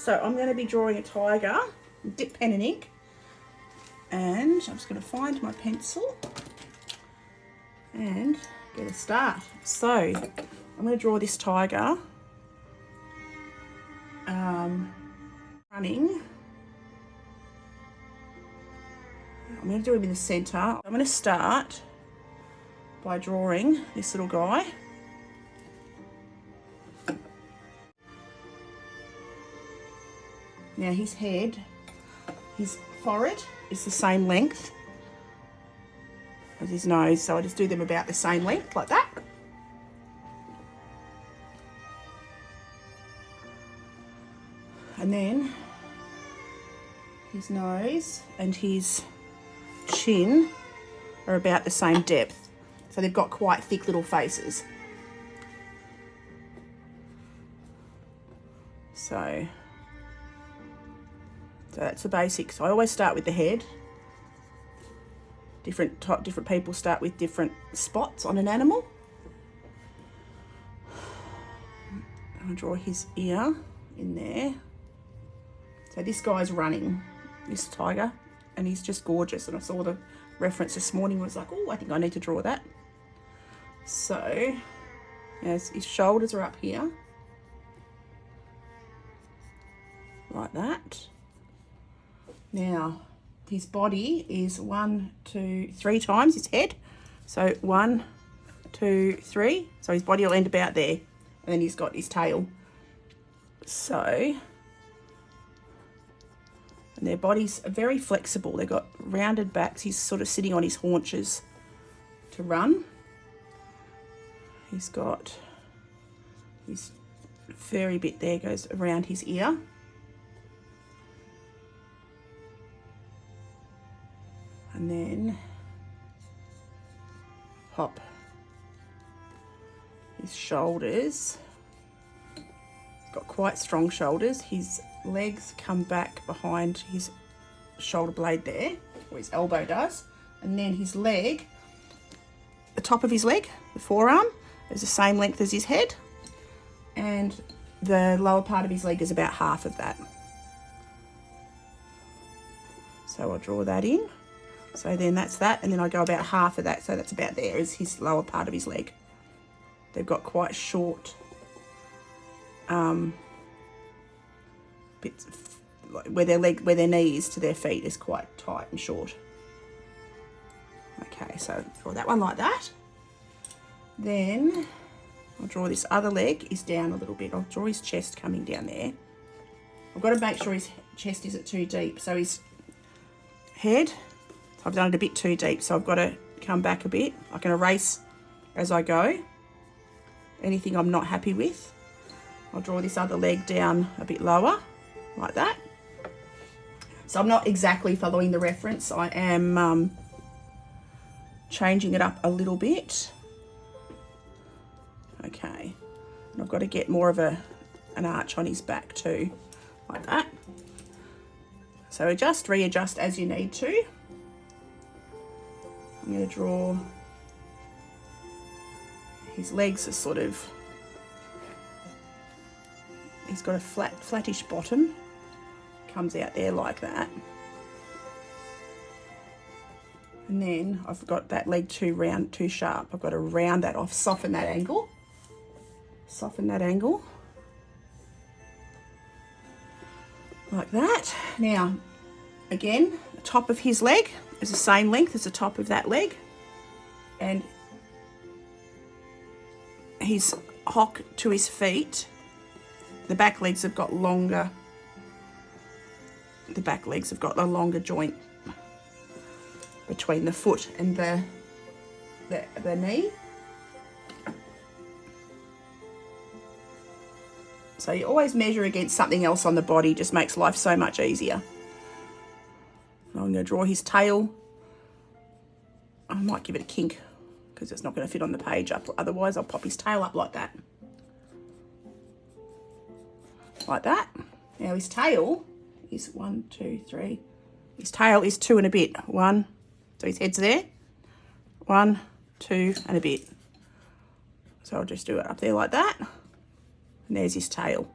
So I'm going to be drawing a tiger, dip pen and ink, and I'm just going to find my pencil and get a start. So I'm going to draw this tiger running. I'm going to do him in the centre. I'm going to start by drawing this little guy. Now his head, his forehead is the same length as his nose, so I just do them about the same length, like that. And then his nose and his chin are about the same depth. So they've got quite thick little faces. So that's the basics. I always start with the head. Different people start with different spots on an animal. I'll draw his ear in there. So this guy's running, this tiger, and he's just gorgeous. And I saw the reference this morning, was like, oh, I think I need to draw that. So, as his shoulders are up here, like that. Now, his body is 1, 2, 3 times his head. So 1, 2, 3. So his body will end about there. And then he's got his tail. So, and their bodies are very flexible. They've got rounded backs. He's sort of sitting on his haunches to run. He's got his furry bit there goes around his ear. And then pop his shoulders. He's got quite strong shoulders. His legs come back behind his shoulder blade there, or his elbow does. And then his leg, the top of his leg, the forearm, is the same length as his head. And the lower part of his leg is about half of that. So I'll draw that in. So then that's that, and then I go about half of that, so that's about there is his lower part of his leg. They've got quite short bits of, where their knees to their feet is quite tight and short. Okay, so draw that one like that. Then I'll draw this other leg is down a little bit. I'll draw his chest coming down there. I've got to make sure his chest isn't too deep. So his head, I've done it a bit too deep, so I've got to come back a bit. I can erase as I go. Anything I'm not happy with. I'll draw this other leg down a bit lower, like that. So I'm not exactly following the reference. I am changing it up a little bit. Okay. And I've got to get more of an arch on his back too, like that. So readjust as you need to. I'm going to draw his legs are sort of, he's got a flattish bottom, comes out there like that. And then I've got that leg too round, too sharp. I've got to round that off, soften that angle. Soften that angle. Like that. Now, again, the top of his leg is the same length as the top of that leg, and his hock to his feet, the back legs have got longer, the back legs have got a longer joint between the foot and the knee. So you always measure against something else on the body, just makes life so much easier. I'm going to draw his tail. I might give it a kink because it's not going to fit on the page up. Otherwise, I'll pop his tail up like that. Like that. Now his tail is 1, 2, 3. His tail is 2 and a bit. 1. So his head's there. 1, 2 and a bit. So I'll just do it up there like that. And there's his tail.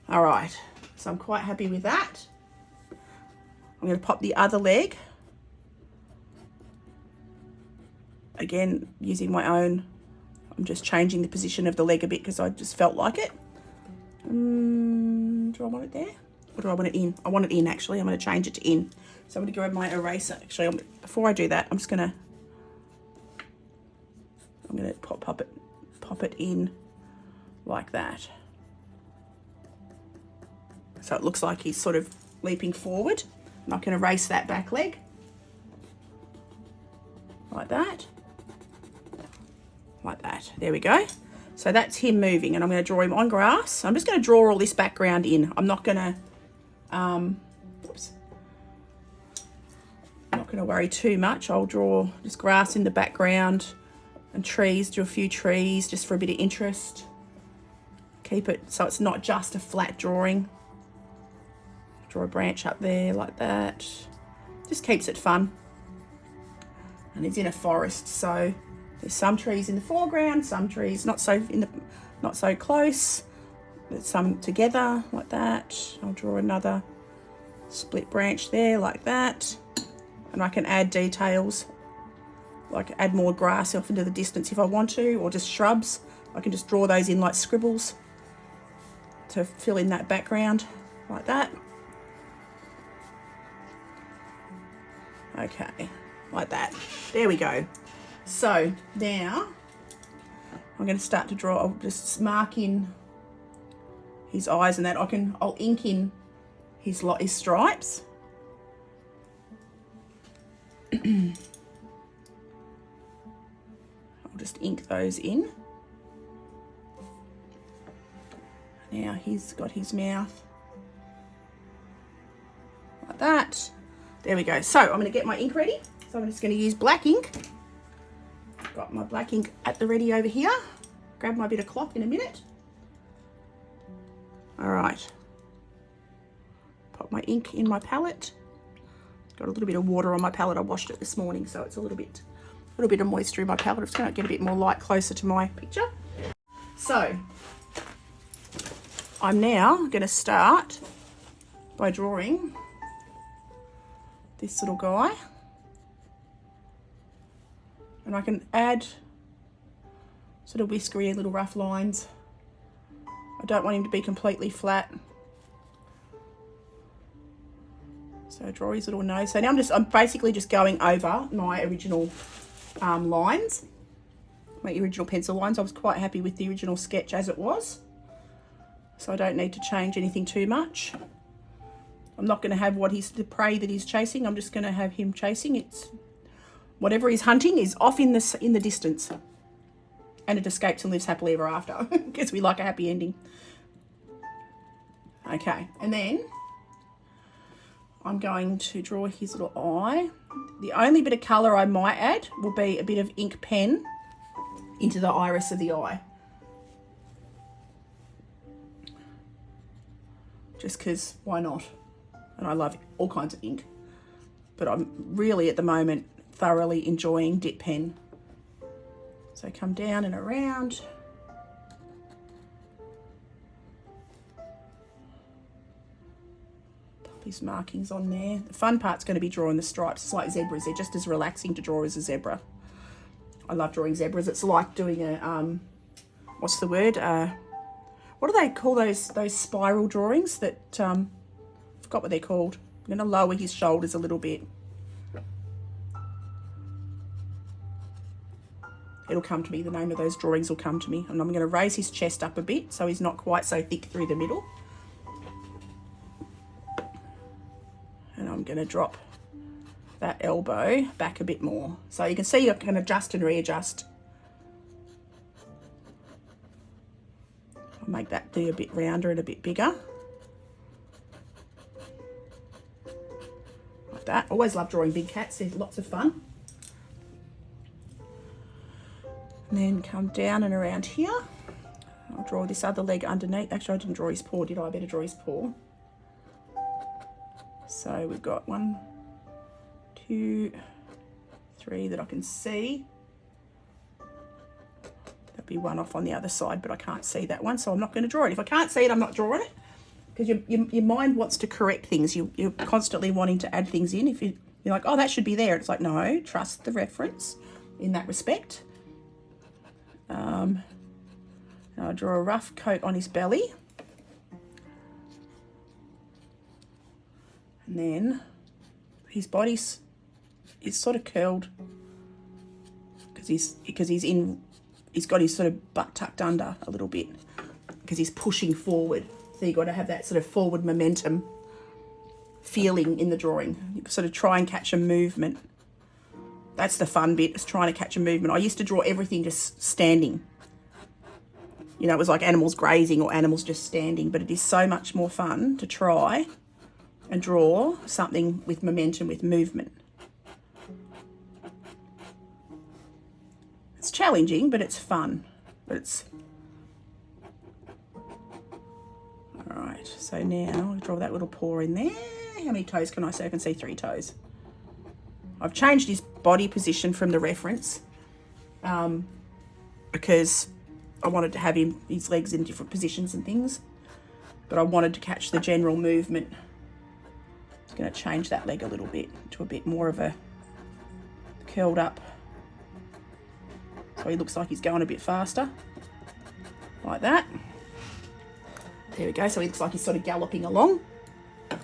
All right, so I'm quite happy with that. I'm going to pop the other leg. Again, using my own, I'm just changing the position of the leg a bit because I just felt like it. Do I want it there? Or do I want it in? I want it in, actually. I'm going to change it to in. So I'm going to grab my eraser. Actually, before I do that, I'm going to pop it in like that. So it looks like he's sort of leaping forward. And I can erase that back leg. Like that. Like that. There we go. So that's him moving, and I'm going to draw him on grass. I'm just going to draw all this background in. I'm not going to, I'm not going to worry too much. I'll draw just grass in the background and trees, do a few trees just for a bit of interest. Keep it so it's not just a flat drawing. Draw a branch up there like that. Just keeps it fun. And it's in a forest, so there's some trees in the foreground, some trees not so close. There's some together like that. I'll draw another split branch there like that. And I can add details, like add more grass off into the distance if I want to, or just shrubs. I can just draw those in like scribbles to fill in that background like that. Okay, like that. There we go. So now I'm going to start to draw. I'll just mark in his eyes and that. I'll ink in his stripes. I'll just ink those in. Now he's got his mouth like that. There we go. So I'm going to get my ink ready. So I'm just going to use black ink. Got my black ink at the ready over here. Grab my bit of cloth in a minute. All right. Pop my ink in my palette. Got a little bit of water on my palette. I washed it this morning, so it's a little bit of moisture in my palette. I'm just going to get a bit more light closer to my picture. So I'm now going to start by drawing this little guy. And I can add sort of whiskery little rough lines. I don't want him to be completely flat. So draw his little nose. So now I'm basically just going over my original lines, my original pencil lines. I was quite happy with the original sketch as it was. So I don't need to change anything too much. I'm not going to have the prey that he's chasing. I'm just going to have him chasing. It's whatever he's hunting is off in the distance, and it escapes and lives happily ever after because we like a happy ending. Okay, and then I'm going to draw his little eye. The only bit of colour I might add will be a bit of ink pen into the iris of the eye. Just because, why not? And I love all kinds of ink. But I'm really, at the moment, thoroughly enjoying dip pen. So come down and around. Pop his markings on there. The fun part's going to be drawing the stripes. It's like zebras. They're just as relaxing to draw as a zebra. I love drawing zebras. It's like doing a, what's the word? What do they call those spiral drawings that, forgot what they're called. I'm going to lower his shoulders a little bit. It'll come to me. The name of those drawings will come to me. And I'm going to raise his chest up a bit so he's not quite so thick through the middle. And I'm going to drop that elbow back a bit more. So you can see I can adjust and readjust. I'll make that be a bit rounder and a bit bigger. Like that. Always love drawing big cats. They're lots of fun. And then come down and around here. I'll draw this other leg underneath. Actually, I didn't draw his paw, did I? I better draw his paw. So we've got 1, 2, 3 that I can see. There'll be one off on the other side, but I can't see that one, so I'm not going to draw it. If I can't see it, I'm not drawing it. because your mind wants to correct things. You're constantly wanting to add things in. If you're like, oh, that should be there. It's like, no, trust the reference in that respect. I'll draw a rough coat on his belly. And then his body's sort of curled because he's got his sort of butt tucked under a little bit because he's pushing forward. So you've got to have that sort of forward momentum feeling in the drawing. You sort of try and catch a movement. That's the fun bit, is trying to catch a movement. I used to draw everything just standing. You know, it was like animals grazing or animals just standing, but it is so much more fun to try and draw something with momentum, with movement. It's challenging, but it's fun. All right, so now I'll draw that little paw in there. How many toes can I see? I can see 3 toes. I've changed his body position from the reference because I wanted to have his legs in different positions and things, but I wanted to catch the general movement. I'm going to change that leg a little bit to a bit more of a curled up. So he looks like he's going a bit faster, like that. There we go, so he looks like he's sort of galloping along. And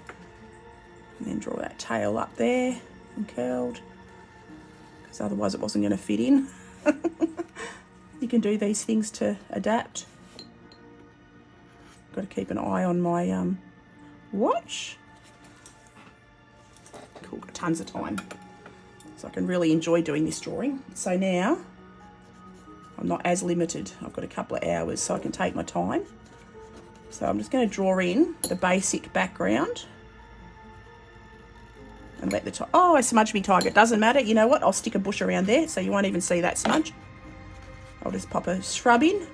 then draw that tail up there and curled, because otherwise it wasn't going to fit in. You can do these things to adapt. Got to keep an eye on my watch. Cool, got tons of time. So I can really enjoy doing this drawing. So now I'm not as limited. I've got a couple of hours so I can take my time. So I'm just going to draw in the basic background and let the top. Oh, I smudged me tiger. It doesn't matter. You know what? I'll stick a bush around there so you won't even see that smudge. I'll just pop a shrub in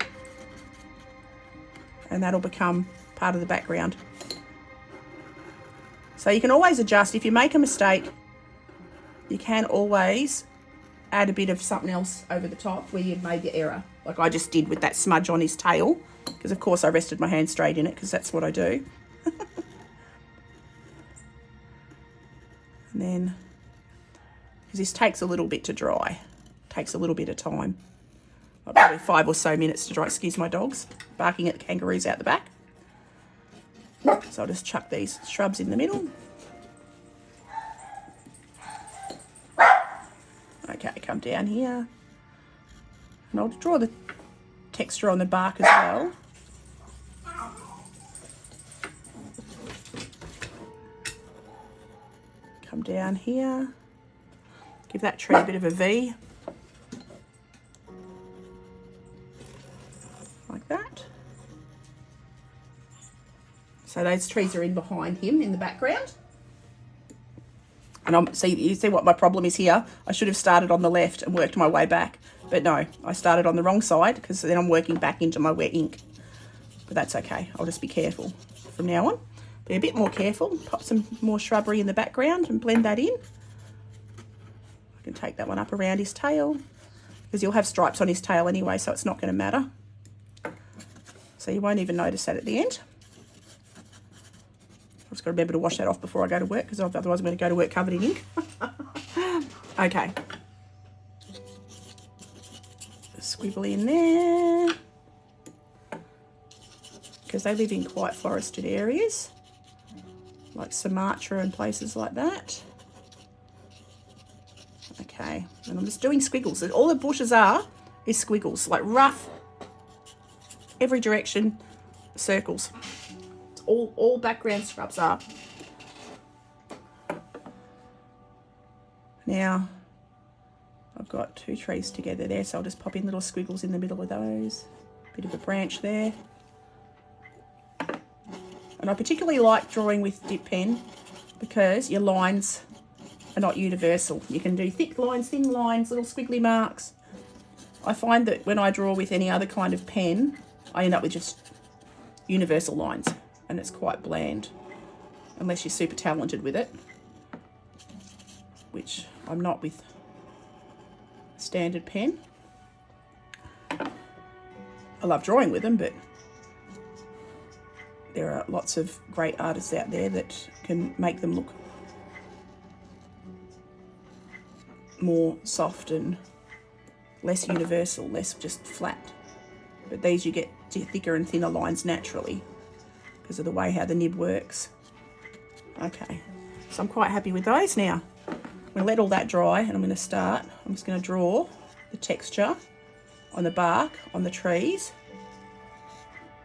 and that'll become part of the background. So you can always adjust. If you make a mistake, you can always add a bit of something else over the top where you've made the error, like I just did with that smudge on his tail, because of course I rested my hand straight in it because that's what I do. And then, because this takes a little bit to dry, takes a little bit of time, like probably 5 or so minutes to dry. Excuse my dogs barking at the kangaroos out the back. So I'll just chuck these shrubs in the middle. Okay, come down here. And I'll draw the texture on the bark as well. Come down here. Give that tree a bit of a V. Like that. So those trees are in behind him in the background. And you see what my problem is here? I should have started on the left and worked my way back. But no, I started on the wrong side because then I'm working back into my wet ink. But that's okay. I'll just be careful from now on. Be a bit more careful. Pop some more shrubbery in the background and blend that in. I can take that one up around his tail because he'll have stripes on his tail anyway, so it's not going to matter. So you won't even notice that at the end. I've just got to remember to wash that off before I go to work, because otherwise I'm going to go to work covered in ink. Okay. Squiggle in there. Because they live in quite forested areas, like Sumatra and places like that. Okay, and I'm just doing squiggles. All the bushes are is squiggles, like rough, every direction, circles. All background scrubs are. Now, I've got 2 trees together there, so I'll just pop in little squiggles in the middle of those. Bit of a branch there. And I particularly like drawing with dip pen because your lines are not universal. You can do thick lines, thin lines, little squiggly marks. I find that when I draw with any other kind of pen, I end up with just universal lines. And it's quite bland, unless you're super talented with it, which I'm not with standard pen. I love drawing with them, but there are lots of great artists out there that can make them look more soft and less universal, less just flat. But these you get thicker and thinner lines naturally because of the way how the nib works. Okay, so I'm quite happy with those now. I'm going to let all that dry and I'm going to start. I'm just going to draw the texture on the bark, on the trees.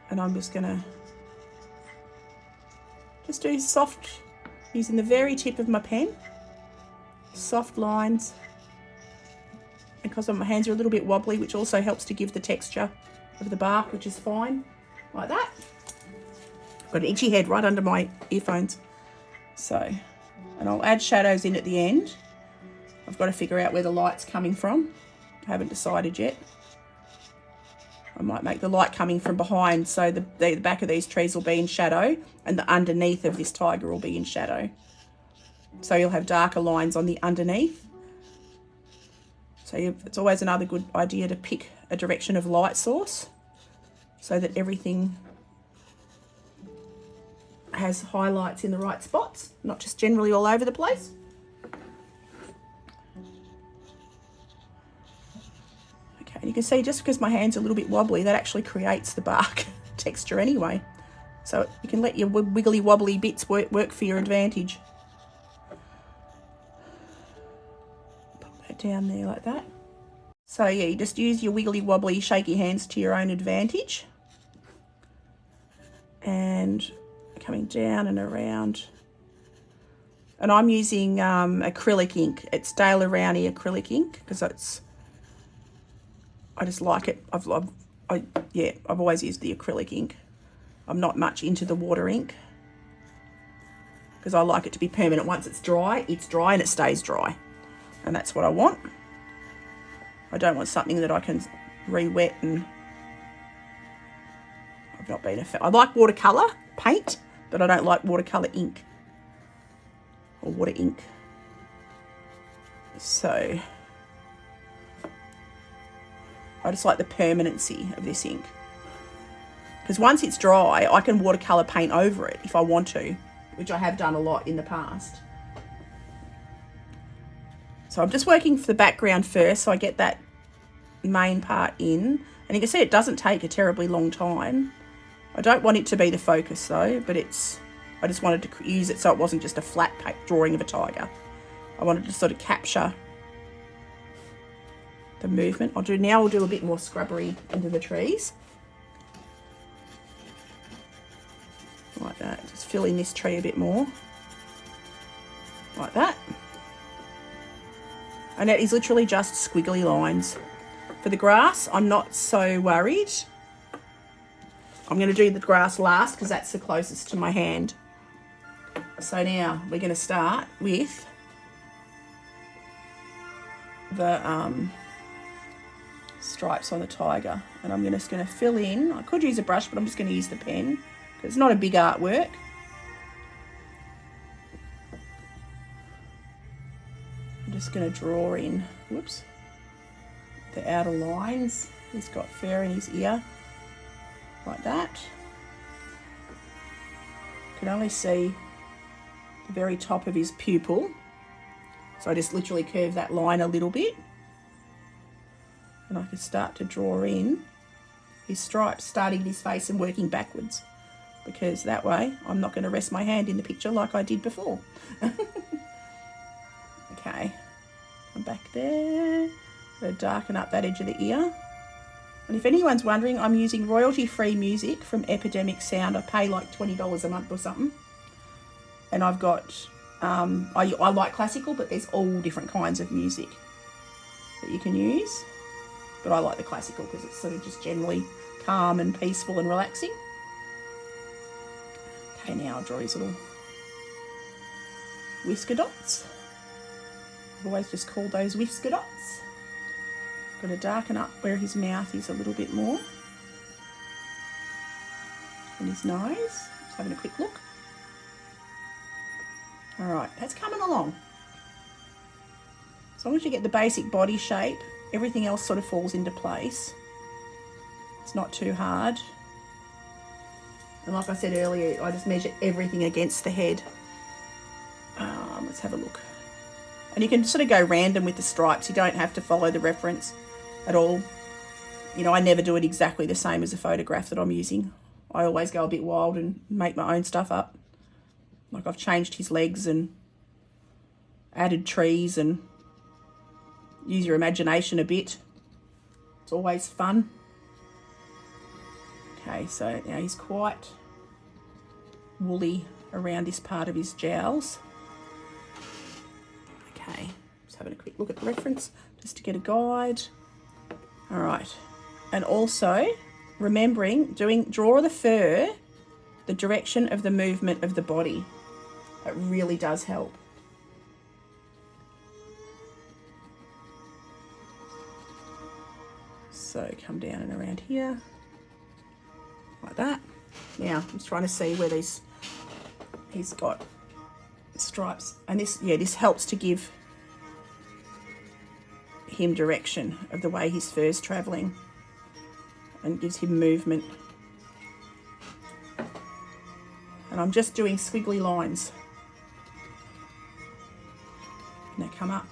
And I'm just going to just do soft, using the very tip of my pen, soft lines. Because my hands are a little bit wobbly, which also helps to give the texture of the bark, which is fine, like that. I've got an itchy head right under my earphones. So, and I'll add shadows in at the end. I've got to figure out where the light's coming from. I haven't decided yet. I might make the light coming from behind, so the back of these trees will be in shadow and the underneath of this tiger will be in shadow. So you'll have darker lines on the underneath. So it's always another good idea to pick a direction of light source so that everything has highlights in the right spots, not just generally all over the place. Okay, and you can see just because my hand's a little bit wobbly, that actually creates the bark texture anyway. So you can let your wiggly wobbly bits work for your advantage. Pop that down there like that. So yeah, you just use your wiggly wobbly shaky hands to your own advantage. And coming down and around. And I'm using acrylic ink. It's Daler Rowney acrylic ink because I just like it. I've always used the acrylic ink. I'm not much into the water ink because I like it to be permanent. Once it's dry and it stays dry. And that's what I want. I don't want something that I can re-wet and I've not been a fan. I like watercolour paint, but I don't like watercolour ink or water ink. So I just like the permanency of this ink. Because once it's dry, I can watercolour paint over it if I want to, which I have done a lot in the past. So I'm just working for the background first so I get that main part in. And you can see it doesn't take a terribly long time. I don't want it to be the focus though, but I just wanted to use it so it wasn't just a flat drawing of a tiger. I wanted to sort of capture the movement. I'll do a bit more scrubbery into the trees. Like that, just fill in this tree a bit more. Like that. And that is literally just squiggly lines. For the grass, I'm not so worried. I'm going to do the grass last because that's the closest to my hand. So now we're going to start with the stripes on the tiger. And I'm just going to fill in. I could use a brush, but I'm just going to use the pen because it's not a big artwork. I'm just going to draw in, whoops, the outer lines. He's got fur in his ear. Like that. You can only see the very top of his pupil. So I just literally curve that line a little bit. And I can start to draw in his stripes, starting at his face and working backwards. Because that way I'm not going to rest my hand in the picture like I did before. Okay, I'm back there. I'm going to darken up that edge of the ear. And if anyone's wondering, I'm using royalty-free music from Epidemic Sound. I pay like $20 a month or something. And I've got, I like classical, but there's all different kinds of music that you can use. But I like the classical because it's sort of just generally calm and peaceful and relaxing. Okay, now I'll draw his little whisker dots. I've always just called those whisker dots. Got to darken up where his mouth is a little bit more. And his nose. Just having a quick look. Alright, that's coming along. As long as you get the basic body shape, everything else sort of falls into place. It's not too hard. And like I said earlier, I just measure everything against the head. Let's have a look. And you can sort of go random with the stripes. You don't have to follow the reference at all. You know, I never do it exactly the same as the photograph that I'm using. I always go a bit wild and make my own stuff up. Like I've changed his legs and added trees and use your imagination a bit. It's always fun. Okay, so now he's quite woolly around this part of his jowls. Okay, just having a quick look at the reference just to get a guide. All right, and also remembering draw the fur the direction of the movement of the body. It really does help. So come down and around here like that. Now I'm just trying to see where he's got stripes, and this helps to give him direction of the way his fur's traveling and gives him movement. And I'm just doing squiggly lines, and they come up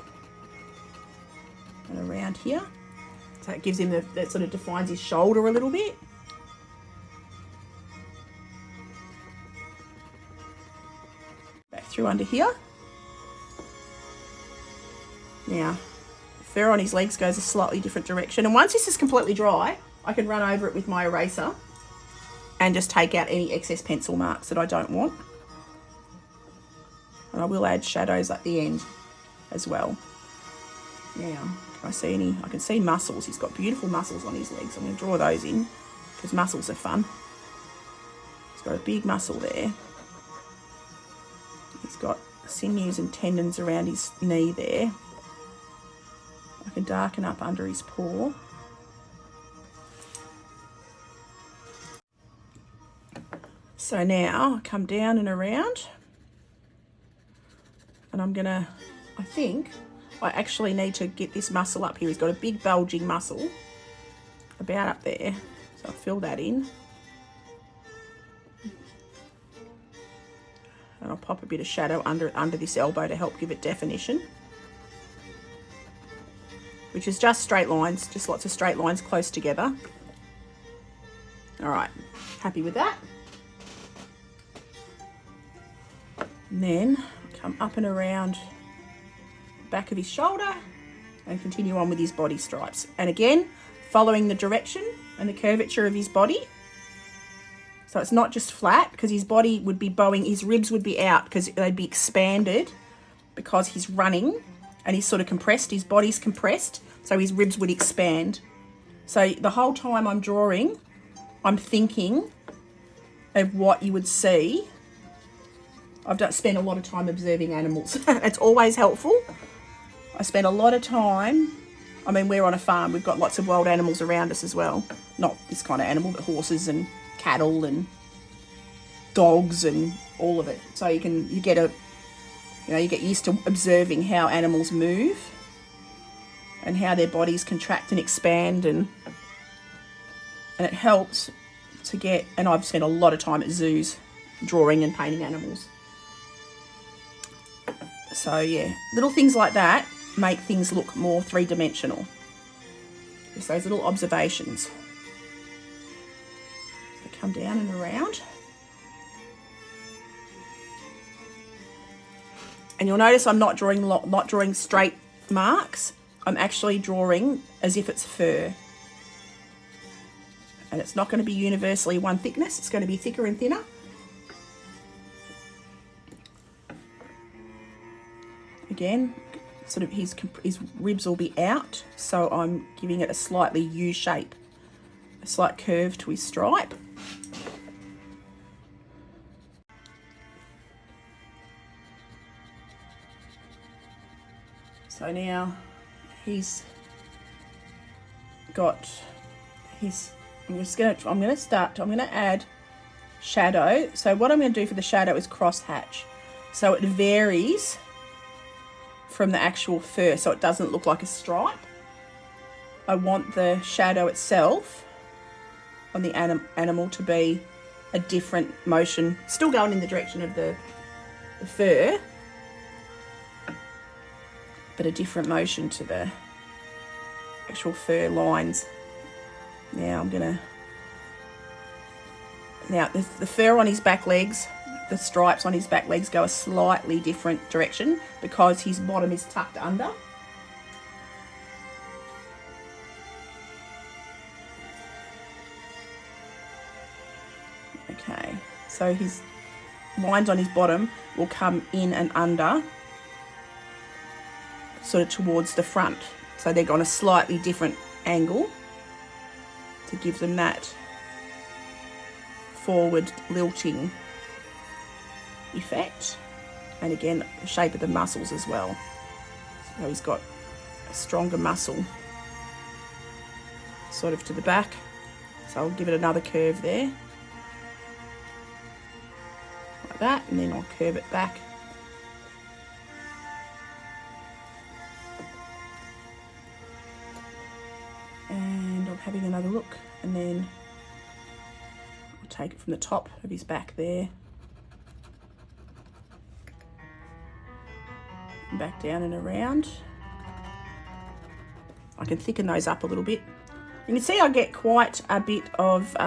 and around here, so it gives him that sort of defines his shoulder a little bit. Through under here. Now, fur on his legs goes a slightly different direction, and once this is completely dry, I can run over it with my eraser and just take out any excess pencil marks that I don't want. And I will add shadows at the end as well. Now, I can see muscles. He's got beautiful muscles on his legs. I'm going to draw those in because muscles are fun. He's got a big muscle there. He's got sinews and tendons around his knee there. I can darken up under his paw. So now I come down and around, and I think I actually need to get this muscle up here. He's got a big bulging muscle about up there. So I'll fill that in. And I'll pop a bit of shadow under this elbow to help give it definition. Which is just straight lines, just lots of straight lines close together. All right, happy with that. And then come up and around the back of his shoulder and continue on with his body stripes. And again, following the direction and the curvature of his body. So it's not just flat, because his body would be bowing, his ribs would be out because they'd be expanded because he's running and he's sort of compressed, his body's compressed, so his ribs would expand. So the whole time I'm drawing, I'm thinking of what you would see. I've spent a lot of time observing animals. It's always helpful. I spend a lot of time, I mean, we're on a farm, we've got lots of wild animals around us as well. Not this kind of animal, but horses and cattle and dogs and all of it. So you get used to observing how animals move and how their bodies contract and expand, and it helps to get, and I've spent a lot of time at zoos drawing and painting animals. So yeah, little things like that make things look more three-dimensional. Just those little observations. Come down and around, and you'll notice I'm not drawing straight marks. I'm actually drawing as if it's fur, and it's not going to be universally one thickness. It's going to be thicker and thinner. Again, sort of his ribs will be out, so I'm giving it a slightly U shape, a slight curve to his stripe. So now he's got his, I'm going to add shadow. So what I'm going to do for the shadow is cross hatch. So it varies from the actual fur, so it doesn't look like a stripe. I want the shadow itself on the animal to be a different motion, still going in the direction of the fur, but a different motion to the actual fur lines. Now the fur on his back legs, the stripes on his back legs go a slightly different direction because his bottom is tucked under. Okay, so his lines on his bottom will come in and under, sort of towards the front. So they're on a slightly different angle to give them that forward lilting effect. And again, the shape of the muscles as well. So he's got a stronger muscle sort of to the back. So I'll give it another curve there. Like that, and then I'll curve it back. And I'm having another look, and then I'll take it from the top of his back there. And back down and around. I can thicken those up a little bit. You can see I get quite a bit of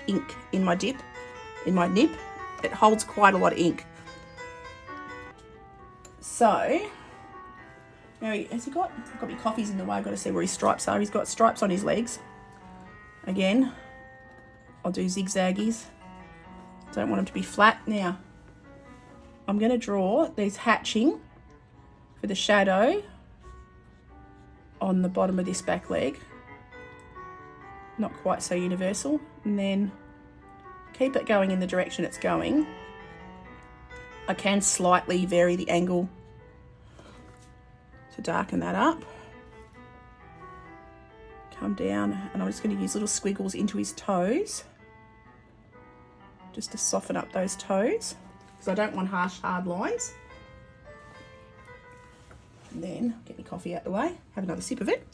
ink in my nib. It holds quite a lot of ink. So, now has he got, I've got my coffees in the way, I've got to see where his stripes are. He's got stripes on his legs. Again, I'll do zigzaggies. Don't want them to be flat. Now, I'm going to draw these hatching for the shadow on the bottom of this back leg. Not quite so universal. And then keep it going in the direction it's going. I can slightly vary the angle to darken that up. Come down, and I'm just going to use little squiggles into his toes just to soften up those toes, because I don't want harsh, hard lines. And then get my coffee out the way, have another sip of it.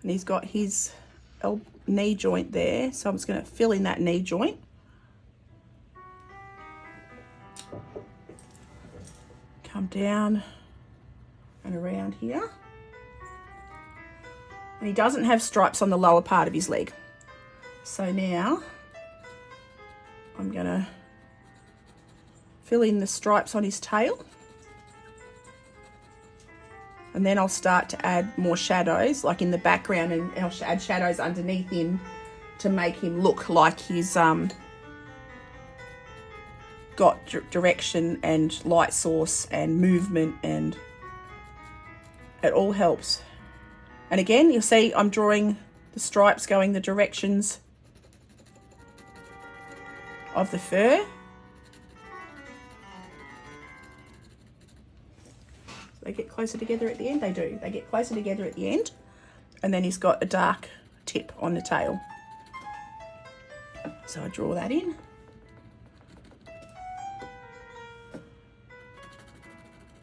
And he's got his knee joint there, so I'm just going to fill in that knee joint. Come down and around here. And he doesn't have stripes on the lower part of his leg. So now I'm going to fill in the stripes on his tail. And then I'll start to add more shadows, like in the background, and I'll add shadows underneath him to make him look like he's got direction and light source and movement, and it all helps. And again, you'll see I'm drawing the stripes going the directions of the fur. So they get closer together at the end. They do. They get closer together at the end. And then he's got a dark tip on the tail. So I draw that in.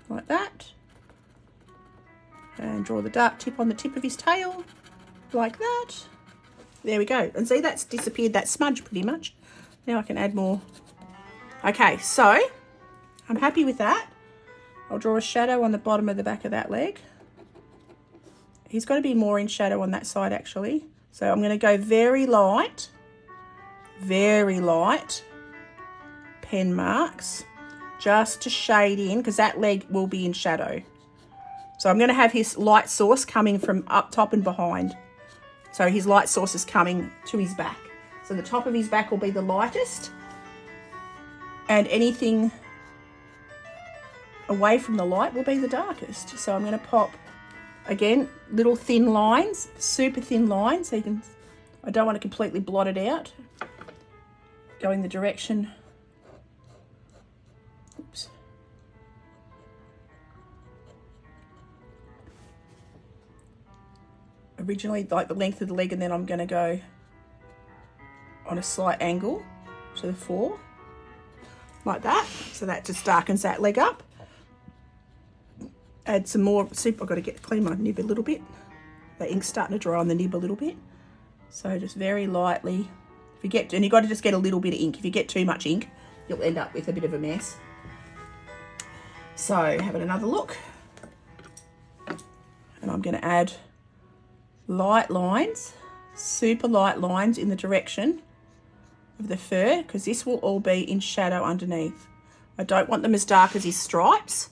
Like that. And draw the dark tip on the tip of his tail, like that. There we go. And see, that's disappeared, that smudge pretty much. Now I can add more. Okay, so I'm happy with that. I'll draw a shadow on the bottom of the back of that leg. He's got to be more in shadow on that side actually. So I'm going to go very light pen marks just to shade in, because that leg will be in shadow. So I'm going to have his light source coming from up top and behind. So his light source is coming to his back. So the top of his back will be the lightest, and anything away from the light will be the darkest. So I'm going to pop, again, little thin lines, super thin lines, so you can, I don't want to completely blot it out. Going the direction, oops. Originally like the length of the leg, and then I'm going to go on a slight angle to the fore, like that. So that just darkens that leg up. Add some more soup. I've got to clean my nib a little bit. The ink's starting to dry on the nib a little bit. So just very lightly, if And you've got to just get a little bit of ink. If you get too much ink, you'll end up with a bit of a mess. So having another look. And I'm going to add light lines, super light lines in the direction of the fur, because this will all be in shadow underneath. I don't want them as dark as his stripes.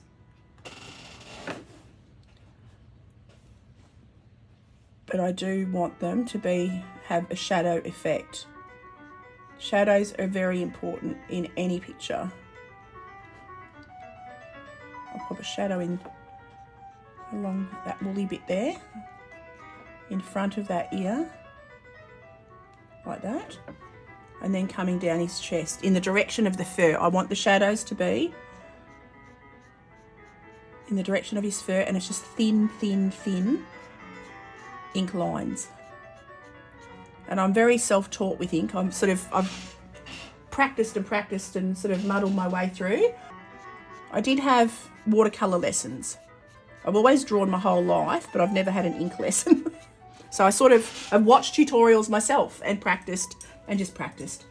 But I do want them to have a shadow effect. Shadows are very important in any picture. I'll pop a shadow in along that woolly bit there, in front of that ear, like that. And then coming down his chest in the direction of the fur. I want the shadows to be in the direction of his fur, and it's just thin, thin, thin ink lines. And I'm very self-taught with ink. I've practiced and sort of muddled my way through. I did have watercolour lessons. I've always drawn my whole life, but I've never had an ink lesson. So I've watched tutorials myself and practiced and just practiced.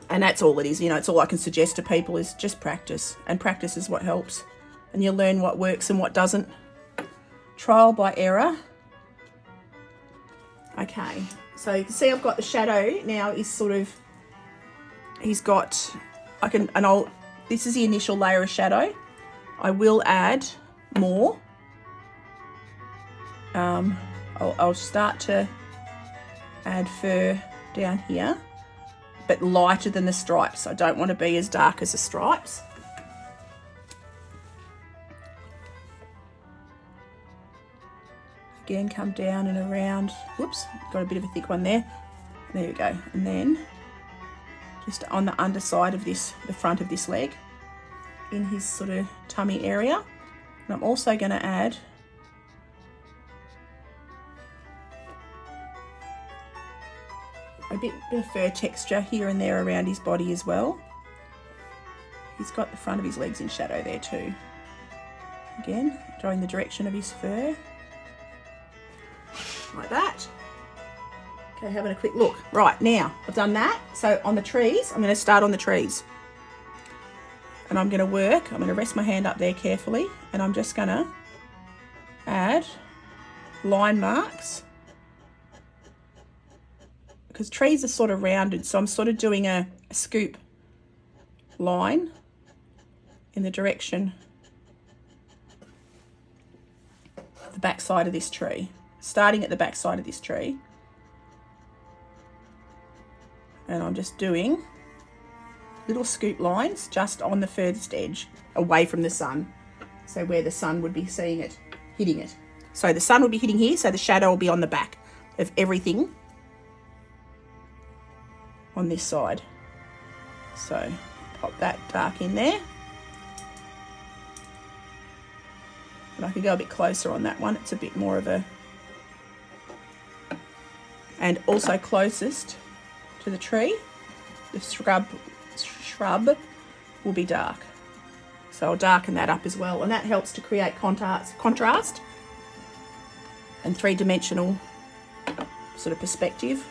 And that's all it is, you know, it's all I can suggest to people is just practice. And practice is what helps. And you'll learn what works and what doesn't. Trial by error. Okay, so you can see I've got the shadow now is sort of, this is the initial layer of shadow. I will add more. I'll start to add fur down here, but lighter than the stripes. I don't want to be as dark as the stripes. Again, come down and around. Whoops, got a bit of a thick one there. There we go. And then just on the underside of this, the front of this leg, in his sort of tummy area. And I'm also going to add a bit of fur texture here and there around his body as well. He's got the front of his legs in shadow there too. Again, drawing the direction of his fur. Like that. Okay, having a quick look. Right, now I've done that. So on the trees, I'm going to start on the trees. And I'm going to rest my hand up there carefully, and I'm just going to add line marks. Because trees are sort of rounded, so I'm sort of doing a scoop line in the direction of the back side of this tree. Starting at the back side of this tree. And I'm just doing little scoop lines just on the furthest edge, away from the sun. So where the sun would be seeing it, hitting it. So the sun will be hitting here, so the shadow will be on the back of everything on this side. So pop that dark in there. And I can go a bit closer on that one. It's a bit more of a... And also closest to the tree, the shrub will be dark. So I'll darken that up as well. And that helps to create contrast and three-dimensional sort of perspective.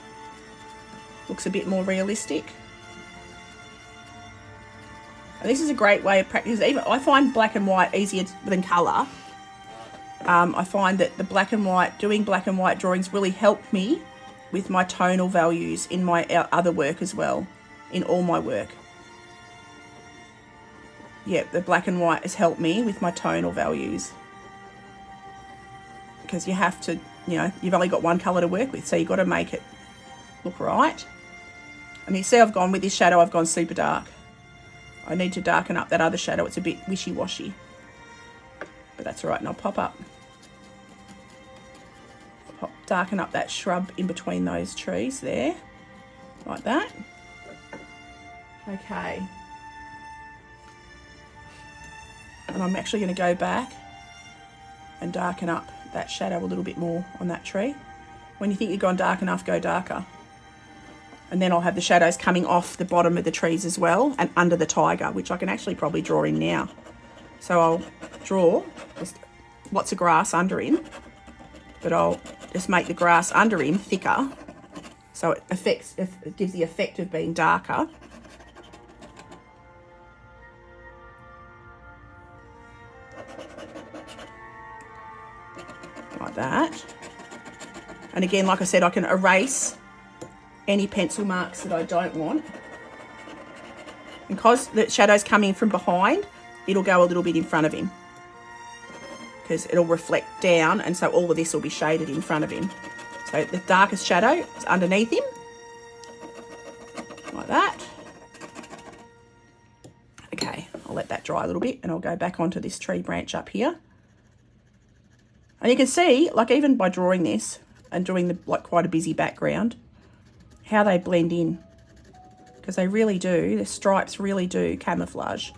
Looks a bit more realistic. And this is a great way of practice. Even I find black and white easier than colour. I find that doing black and white drawings really helped me with my tonal values in my other work as well, in all my work. Yeah, the black and white has helped me with my tonal values. Because you have to, you know, you've only got one colour to work with, so you've got to make it look right. And you see I've gone with this shadow, I've gone super dark. I need to darken up that other shadow, it's a bit wishy-washy. But that's all right, and I'll darken up that shrub in between those trees there, like that. Okay. And I'm actually going to go back and darken up that shadow a little bit more on that tree. When you think you've gone dark enough, go darker. And then I'll have the shadows coming off the bottom of the trees as well, and under the tiger, which I can actually probably draw in now. So I'll draw just lots of grass under him, but I'll just make the grass under him thicker So it gives the effect of being darker. Like that. And again, like I said, I can erase any pencil marks that I don't want. And because the shadow's coming from behind, it'll go a little bit in front of him, because it'll reflect down, and so all of this will be shaded in front of him. So the darkest shadow is underneath him, like that. Okay, I'll let that dry a little bit, and I'll go back onto this tree branch up here. And you can see, like, even by drawing this and doing the quite a busy background, how they blend in, because they really do. The stripes really do camouflage.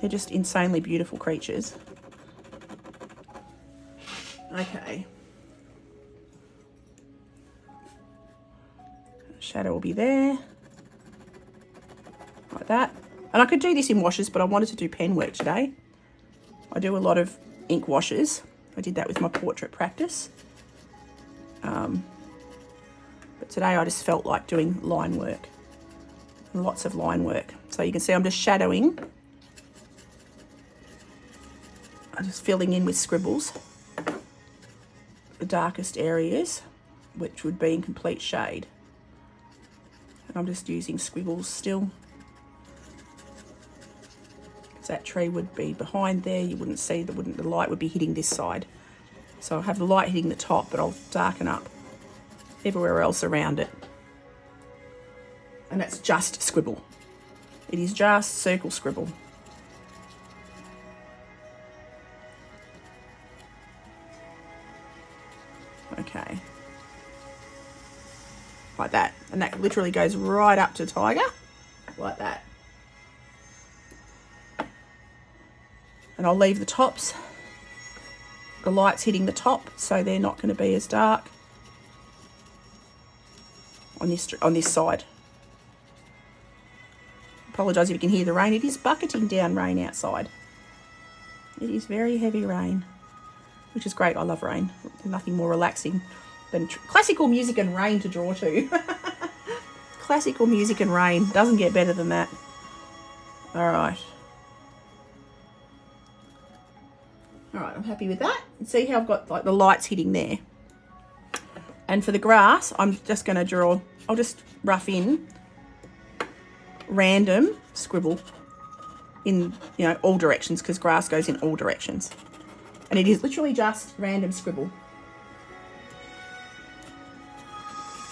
They're just insanely beautiful creatures. Okay. Shadow will be there. Like that. And I could do this in washes, but I wanted to do pen work today. I do a lot of ink washes. I did that with my portrait practice. But today I just felt like doing line work. Lots of line work. So you can see I'm just shadowing. I'm just filling in with scribbles the darkest areas, which would be in complete shade. And I'm just using squiggles still. Because that tree would be behind there. You wouldn't see, the light would be hitting this side. So I'll have the light hitting the top, but I'll darken up everywhere else around it. And that's just scribble. It is just circle scribble. Okay. Like that. And that literally goes right up to Tiger. Like that. And I'll leave the tops. The light's hitting the top, so they're not going to be as dark on this side. Apologise if you can hear the rain. It is bucketing down rain outside. It is very heavy rain, which is great. I love rain. Nothing more relaxing than classical music and rain to draw to. Classical music and rain. Doesn't get better than that. All right. All right, I'm happy with that. See how I've got like the lights hitting there. And for the grass, I'm just going to draw, I'll just rough in random scribble in, you know, all directions, because grass goes in all directions. And it is literally just random scribble.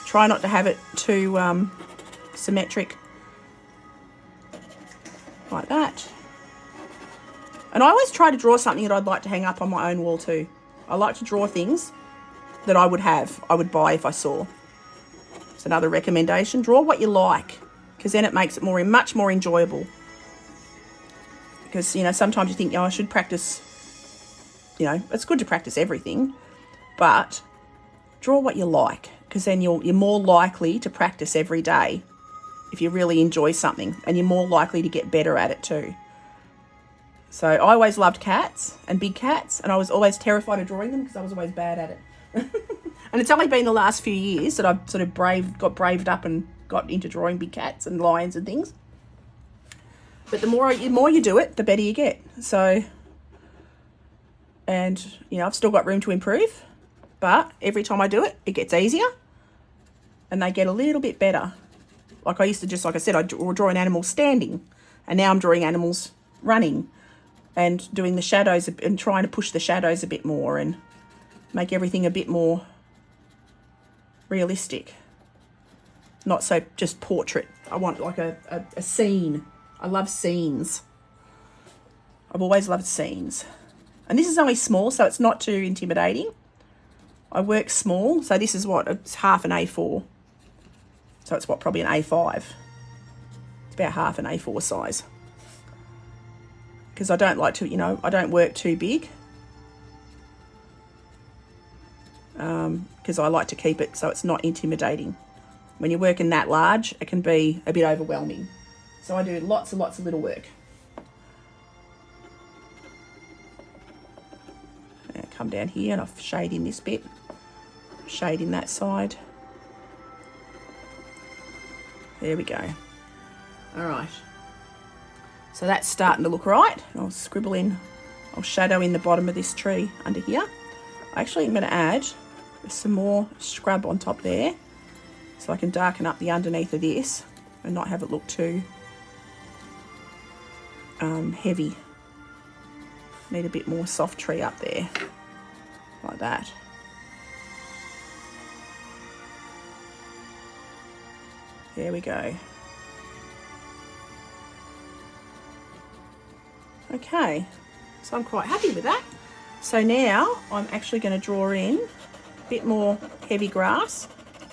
Try not to have it too symmetric. Like that. And I always try to draw something that I'd like to hang up on my own wall too. I like to draw things that I would buy if I saw. It's another recommendation. Draw what you like, because then it makes it much more enjoyable. Because, you know, sometimes you think, oh, I should practice, you know, it's good to practice everything, but draw what you like, because then you're more likely to practice every day if you really enjoy something, and you're more likely to get better at it too. So I always loved cats and big cats, and I was always terrified of drawing them because I was always bad at it. And it's only been the last few years that I've sort of got braved up and got into drawing big cats and lions and things. But the more you do it, the better you get. So, and, you know, I've still got room to improve, but every time I do it, it gets easier and they get a little bit better. Like I used to just, like I said, I draw an animal standing, and now I'm drawing animals running and doing the shadows and trying to push the shadows a bit more and make everything a bit more realistic. Not so just portrait. I want like a scene. I love scenes. I've always loved scenes. And this is only small, so it's not too intimidating. I work small, so this is what, it's half an A4. So it's what, probably an A5. It's about half an A4 size. Because I don't like to, you know, I don't work too big. Because I like to keep it so it's not intimidating. When you're working that large, it can be a bit overwhelming. So I do lots and lots of little work. And come down here and I'll shade in this bit. Shade in that side. There we go. All right. So that's starting to look right. I'll scribble in, I'll shadow in the bottom of this tree under here. Actually, I'm going to add some more scrub on top there so I can darken up the underneath of this and not have it look too heavy. Need a bit more soft tree up there, like that. There we go. Okay, so I'm quite happy with that. So now I'm actually going to draw in a bit more heavy grass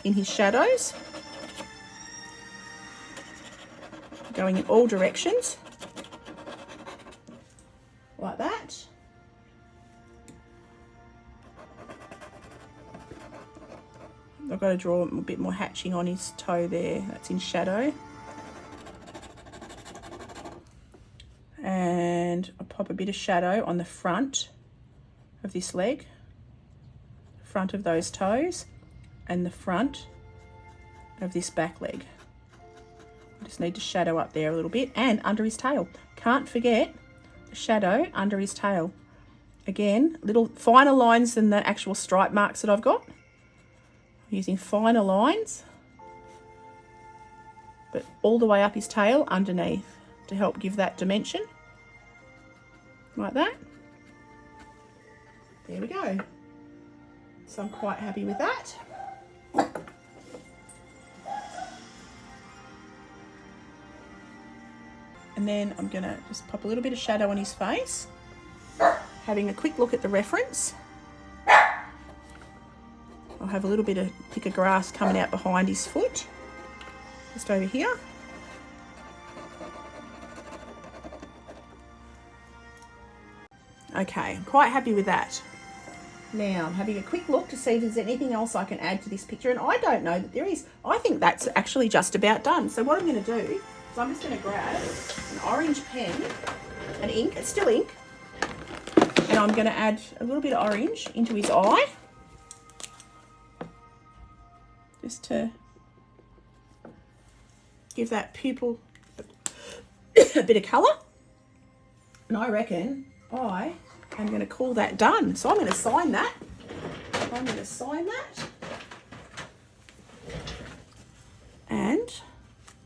in his shadows, going in all directions, like that. I've got to draw a bit more hatching on his toe there, that's in shadow. And I'll pop a bit of shadow on the front of this leg, front of those toes, and the front of this back leg. I just need to shadow up there a little bit, and under his tail. Can't forget the shadow under his tail. Again, little finer lines than the actual stripe marks that I've got. I'm using finer lines, but all the way up his tail underneath to help give that dimension, like that. There we go. So I'm quite happy with that. And then I'm going to just pop a little bit of shadow on his face, having a quick look at the reference. I'll have a little bit of thicker grass coming out behind his foot, just over here. Okay, I'm quite happy with that. Now I'm having a quick look to see if there's anything else I can add to this picture, and I don't know that there is. I think that's actually just about done. So what I'm going to do is I'm just going to grab an orange pen and ink, it's still ink, and I'm going to add a little bit of orange into his eye, just to give that pupil a bit of colour. And I reckon I am going to call that done. So I'm going to sign that. And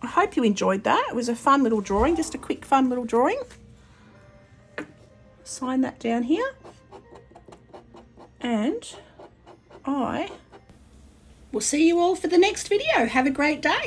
I hope you enjoyed that. It was a fun little drawing, just a quick fun little drawing. Sign that down here. And I will see you all for the next video. Have a great day.